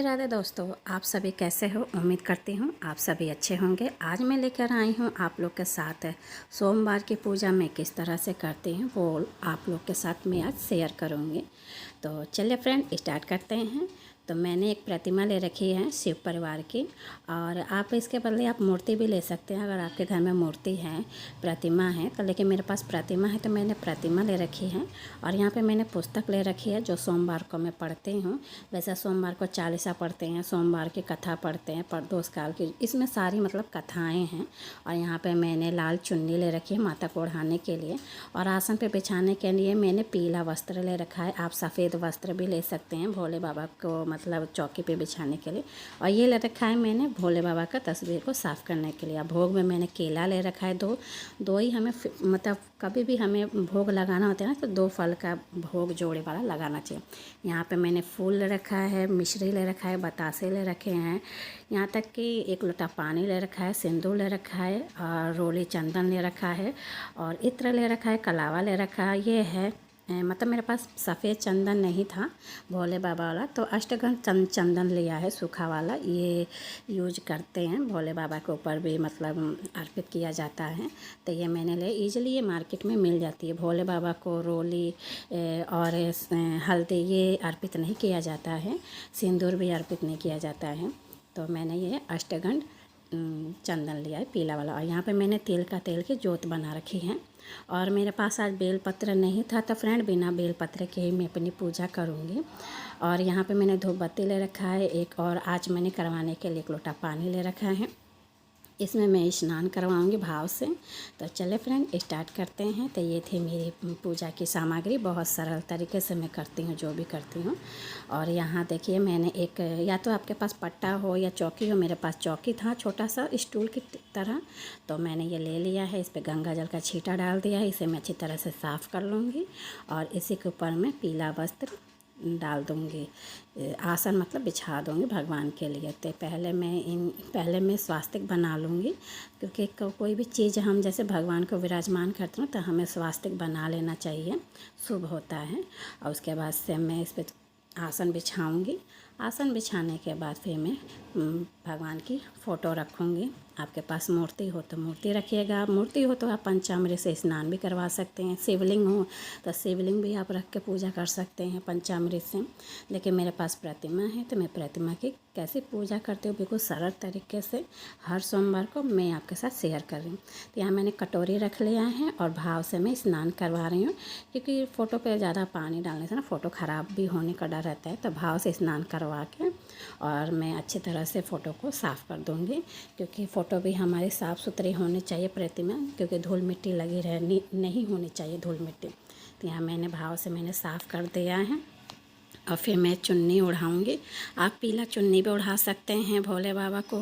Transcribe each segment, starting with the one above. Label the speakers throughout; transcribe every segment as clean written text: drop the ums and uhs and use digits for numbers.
Speaker 1: राधे राधे दोस्तों, आप सभी कैसे हो। उम्मीद करती हूँ आप सभी अच्छे होंगे। आज मैं लेकर आई हूँ आप लोग के साथ सोमवार की पूजा मैं किस तरह से करती हूँ वो आप लोग के साथ मैं आज शेयर करूँगी। तो चलिए फ्रेंड स्टार्ट करते हैं। तो मैंने एक प्रतिमा ले रखी है शिव परिवार की, और आप इसके बदले आप मूर्ति भी ले सकते हैं अगर आपके घर में मूर्ति है, प्रतिमा है तो। लेकिन मेरे पास प्रतिमा है तो मैंने प्रतिमा ले रखी है। और यहाँ पे मैंने पुस्तक ले रखी है जो सोमवार को मैं पढ़ती हूँ। वैसे सोमवार को चालीसा पढ़ते हैं, सोमवार की कथा पढ़ते हैं, प्रदोष काल की, इसमें सारी मतलब कथाएँ हैं। और यहाँ पे मैंने लाल चुन्नी ले रखी है माता को ओढ़ाने के लिए, और आसन पे बिछाने के लिए मैंने पीला वस्त्र ले रखा है। आप सफ़ेद वस्त्र भी ले सकते हैं भोले बाबा को मतलब चौकी पे बिछाने के लिए। और ये ले रखा है मैंने भोले बाबा का तस्वीर को साफ़ करने के लिए। भोग में मैंने केला ले रखा है, दो ही हमें मतलब कभी भी हमें भोग लगाना होता है ना तो 2 फल का भोग जोड़े वाला लगाना चाहिए। यहाँ पे मैंने फूल ले रखा है, मिश्री ले रखा है, बतासे ले रखे हैं, यहाँ तक कि 1 लोटा पानी ले रखा है, सिंदूर ले रखा है, और रोली चंदन ले रखा है, और इत्र ले रखा है, कलावा ले रखा है। ये है मतलब मेरे पास सफ़ेद चंदन नहीं था भोले बाबा वाला, तो अष्टगंध चंदन लिया है सूखा वाला। ये यूज करते हैं भोले बाबा के ऊपर भी मतलब अर्पित किया जाता है। तो ये मैंने ले, ईजिली ये मार्केट में मिल जाती है। भोले बाबा को रोली और हल्दी ये अर्पित नहीं किया जाता है, सिंदूर भी अर्पित नहीं किया जाता है। तो मैंने ये अष्टगंध चंदन लिया है पीला वाला। और यहाँ पे मैंने तिल का तेल की जोत बना रखी है। और मेरे पास आज बेलपत्र नहीं था तो फ्रेंड बिना बेलपत्र के ही मैं अपनी पूजा करूँगी। और यहाँ पे मैंने धूप बत्ती ले रखा है एक, और आज मैंने करवाने के लिए 1 लोटा पानी ले रखा है। इसमें मैं स्नान करवाऊंगी भाव से। तो चले फ्रेंड स्टार्ट करते हैं। तो ये थी मेरी पूजा की सामग्री, बहुत सरल तरीके से मैं करती हूँ जो भी करती हूँ। और यहाँ देखिए मैंने एक, या तो आपके पास पट्टा हो या चौकी हो, मेरे पास चौकी था छोटा सा स्टूल की तरह, तो मैंने ये ले लिया है। इस पर गंगा जल का छींटा डाल दिया है, इसे मैं अच्छी तरह से साफ़ कर लूँगी। और इसी के ऊपर मैं पीला वस्त्र डाल दूँगी, आसन मतलब बिछा दूँगी भगवान के लिए। तो पहले मैं स्वास्तिक बना लूँगी, क्योंकि कोई भी चीज़ हम जैसे भगवान को विराजमान करते हैं तो हमें स्वास्तिक बना लेना चाहिए, शुभ होता है। और उसके बाद से मैं इस पर आसन बिछाऊँगी। आसन बिछाने के बाद फिर मैं भगवान की फ़ोटो रखूँगी। आपके पास मूर्ति हो तो मूर्ति रखिएगा, मूर्ति हो तो आप पंचामृत से स्नान भी करवा सकते हैं। शिवलिंग हो तो शिवलिंग भी आप रख के पूजा कर सकते हैं पंचामृत से। लेकिन मेरे पास प्रतिमा है तो मैं प्रतिमा की कैसे पूजा करती हूँ बिल्कुल सरल तरीके से हर सोमवार को मैं आपके साथ शेयर कर रही हूँ। तो यहाँ मैंने कटोरी रख लिया है और भाव से मैं स्नान करवा रही हूँ, क्योंकि फ़ोटो पे ज़्यादा पानी डालने से ना फ़ोटो ख़राब भी होने का डर रहता है। तो भाव से स्नान करवा के और मैं अच्छी तरह से फ़ोटो को साफ़ कर दूँगी, क्योंकि फ़ोटो भी हमारी साफ़ सुथरी होनी चाहिए प्रतिमा, क्योंकि धूल मिट्टी लगी रहनी नहीं होनी चाहिए धूल मिट्टी। तो यहाँ मैंने भाव से मैंने साफ़ कर दिया है। और फिर मैं चुन्नी ओढ़ाऊँगी। आप पीला चुन्नी भी ओढ़ा सकते हैं भोले बाबा को।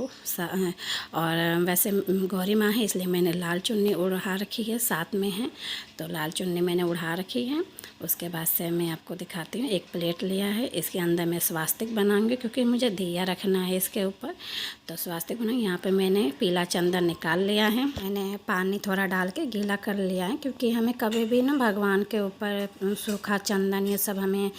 Speaker 1: और वैसे गौरी माँ है इसलिए मैंने लाल चुन्नी ओढ़ा रखी है, साथ में है तो लाल चुन्नी मैंने ओढ़ा रखी है। उसके बाद से मैं आपको दिखाती हूँ, एक प्लेट लिया है, इसके अंदर मैं स्वास्तिक बनाऊँगी क्योंकि मुझे दिया रखना है इसके ऊपर। तो स्वास्तिक बनाऊँगी। यहाँ पे मैंने पीला चंदन निकाल लिया है, मैंने पानी थोड़ा डाल के गीला कर लिया है, क्योंकि हमें कभी भी ना भगवान के ऊपर सूखा चंदन ये सब हमें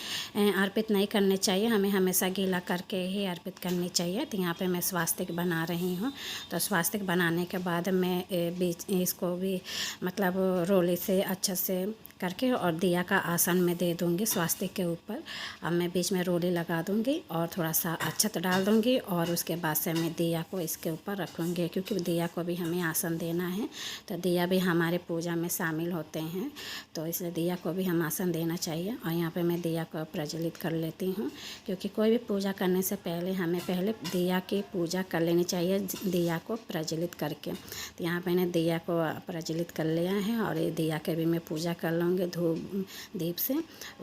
Speaker 1: अर्पित नहीं करने चाहिए, हमें हमेशा गीला करके ही अर्पित करनी चाहिए। तो यहाँ पे मैं स्वास्तिक बना रही हूँ। तो स्वास्तिक बनाने के बाद मैं बीच इसको भी मतलब रोली से अच्छे से करके और दिया का आसन में दे दूँगी स्वास्तिक के ऊपर। अब मैं बीच में रोली लगा दूँगी और थोड़ा सा अक्षत डाल दूँगी, और उसके बाद से मैं दिया को इसके ऊपर रखूँगी, क्योंकि दिया को भी हमें आसन देना है। तो दिया भी हमारे पूजा में शामिल होते हैं, तो इसलिए दिया को भी हम आसन देना चाहिए। और यहाँ पे मैं दिया को प्रज्वलित कर लेती हूँ, क्योंकि कोई भी पूजा करने से पहले हमें पहले दिया की पूजा कर लेनी चाहिए, दिया को प्रज्वलित करके। तो यहाँ मैंने दिया को प्रज्वलित कर लिया है, और ये दिया के भी मैं पूजा कर लूँगी धूप दीप से।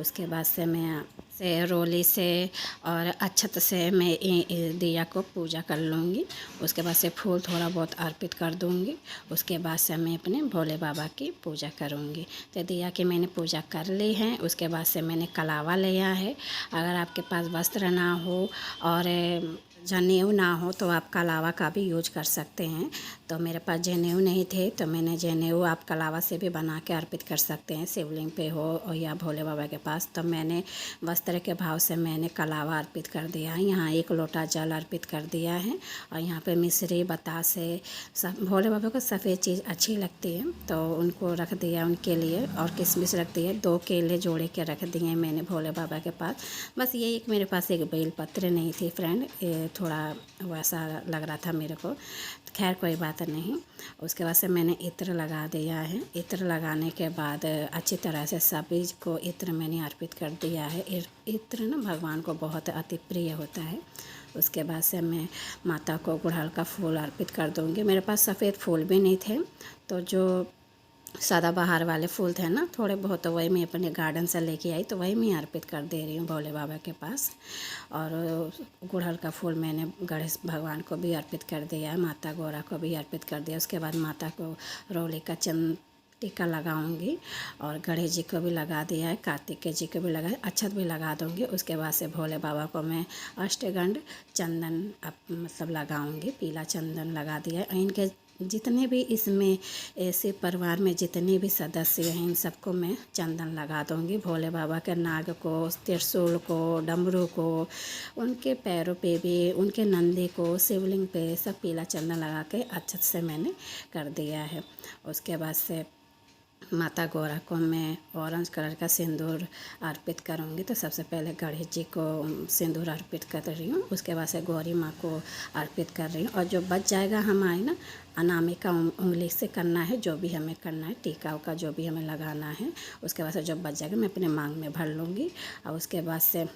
Speaker 1: उसके बाद से मैं रोली से और अक्षत से मैं दिया को पूजा कर लूँगी। उसके बाद से फूल थोड़ा बहुत अर्पित कर दूँगी। उसके बाद से मैं अपने भोले बाबा की पूजा करूँगी। तो दिया की मैंने पूजा कर ली है। उसके बाद से मैंने कलावा लिया है। अगर आपके पास वस्त्र ना हो और जनेऊ ना हो तो आप कलावा का भी यूज कर सकते हैं। तो मेरे पास जनेऊ नहीं थे तो मैंने जनेऊ आप कलावा से भी बना के अर्पित कर सकते हैं, शिवलिंग पे हो और या भोले बाबा के पास। तो मैंने वस्त्र के भाव से मैंने कलावा अर्पित कर दिया है। यहाँ 1 लोटा जल अर्पित कर दिया है और यहाँ पे मिश्री बतासे सब भोले बाबा को सफ़ेद चीज़ अच्छी लगती है तो उनको रख दिया उनके लिए, और किशमिश रख दिए, 2 केले जोड़े के रख दिए मैंने भोले बाबा के पास। बस ये एक मेरे पास एक बेलपत्र नहीं थी फ्रेंड, थोड़ा वैसा लग रहा था मेरे को, खैर कोई बात नहीं। उसके बाद से मैंने इत्र लगा दिया है। इत्र लगाने के बाद अच्छी तरह से सभी को इत्र मैंने अर्पित कर दिया है। इत्र ना भगवान को बहुत अति प्रिय होता है। उसके बाद से मैं माता को गुड़हल का फूल अर्पित कर दूँगी। मेरे पास सफ़ेद फूल भी नहीं थे तो जो सदाबहार वाले फूल थे ना थोड़े बहुत, तो वही मैं अपने गार्डन से लेके आई तो वही मैं अर्पित कर दे रही हूँ भोले बाबा के पास। और गुड़हल का फूल मैंने गणेश भगवान को भी अर्पित कर दिया है, माता गौरा को भी अर्पित कर दिया। उसके बाद माता को रोली का टीका लगाऊंगी और गणेश जी को भी लगा दिया है, कार्तिकेय जी को भी लगा, अक्षत भी लगा दूंगी। उसके बाद से भोले बाबा को मैं अष्टगंध चंदन मतलब लगाऊंगी, पीला चंदन लगा दिया है। इनके जितने भी इसमें ऐसे परिवार में जितने भी सदस्य हैं इन सबको मैं चंदन लगा दूँगी। भोले बाबा के नाग को, त्रिशूल को, डमरू को, उनके पैरों पे भी, उनके नंदी को, शिवलिंग पे सब पीला चंदन लगा के अच्छे से मैंने कर दिया है। उसके बाद से माता गौरा को मैं ऑरेंज कलर का सिंदूर अर्पित करूँगी। तो सबसे पहले गणेश जी को सिंदूर अर्पित कर रही हूँ, उसके बाद से गौरी माँ को अर्पित कर रही हूँ। और जो बच जाएगा हमारे ना अनामिका उंगली से करना है, जो भी हमें करना है, टीका का जो भी हमें लगाना है, उसके बाद से जो बच जाएगा मैं अपने मांग में भर लूँगी। और उसके बाद से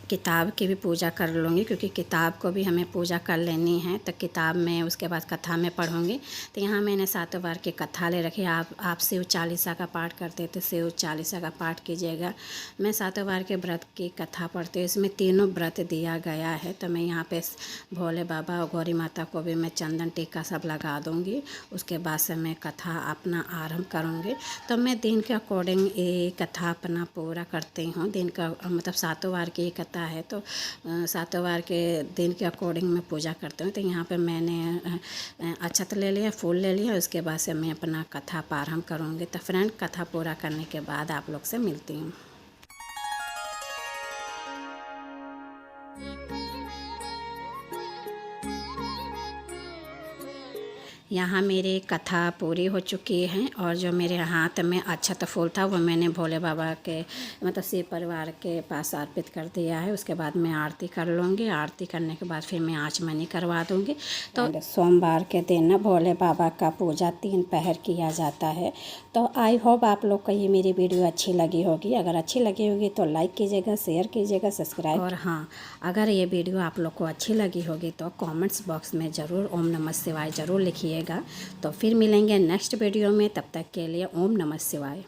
Speaker 1: किताब की भी पूजा कर लूँगी, क्योंकि किताब को भी हमें पूजा कर लेनी है। तो किताब में उसके बाद कथा में पढ़ूँगी। तो यहाँ मैंने 7 बार की कथा ले रखी। आप शिव चालीसा का पाठ करते तो शिव चालीसा का पाठ कीजिएगा। मैं 7 बार के व्रत की कथा पढ़ती हूँ, इसमें तीनों व्रत दिया गया है। तो मैं यहाँ पे भोले बाबा और गौरी माता को भी मैं चंदन टीका सब लगा दूँगी। उसके बाद से मैं कथा अपना आरंभ करूँगी। तो मैं दिन के अकॉर्डिंग ये कथा अपना पूरा करती हूँ। दिन का मतलब 7 बार की कथा है तो 7 बार के दिन के अकॉर्डिंग मैं पूजा करती हूँ। तो यहाँ पे मैंने अक्षत ले लिया, फूल ले लिया, उसके बाद से मैं अपना कथा प्रारंभ करूँगी। तो फ्रेंड कथा पूरा करने के बाद आप लोग से मिलती हूँ। यहाँ मेरी कथा पूरी हो चुकी है और जो मेरे हाथ में अक्षत फूल था वो मैंने भोले बाबा के मतलब शिव परिवार के पास अर्पित कर दिया है। उसके बाद मैं आरती कर लूँगी। आरती करने के बाद फिर मैं आचमनी करवा दूँगी। तो सोमवार के दिन ना भोले बाबा का पूजा 3 पहर किया जाता है। तो आई होप आप लोग को ये मेरी वीडियो अच्छी लगी होगी। अगर अच्छी लगी होगी तो लाइक कीजिएगा, शेयर कीजिएगा, सब्सक्राइब। और हाँ, अगर ये वीडियो आप लोग को अच्छी लगी होगी तो कमेंट्स बॉक्स में ज़रूर ओम नमः शिवाय ज़रूर लिखिएगा। तो फिर मिलेंगे नेक्स्ट वीडियो में, तब तक के लिए ओम नमः शिवाय।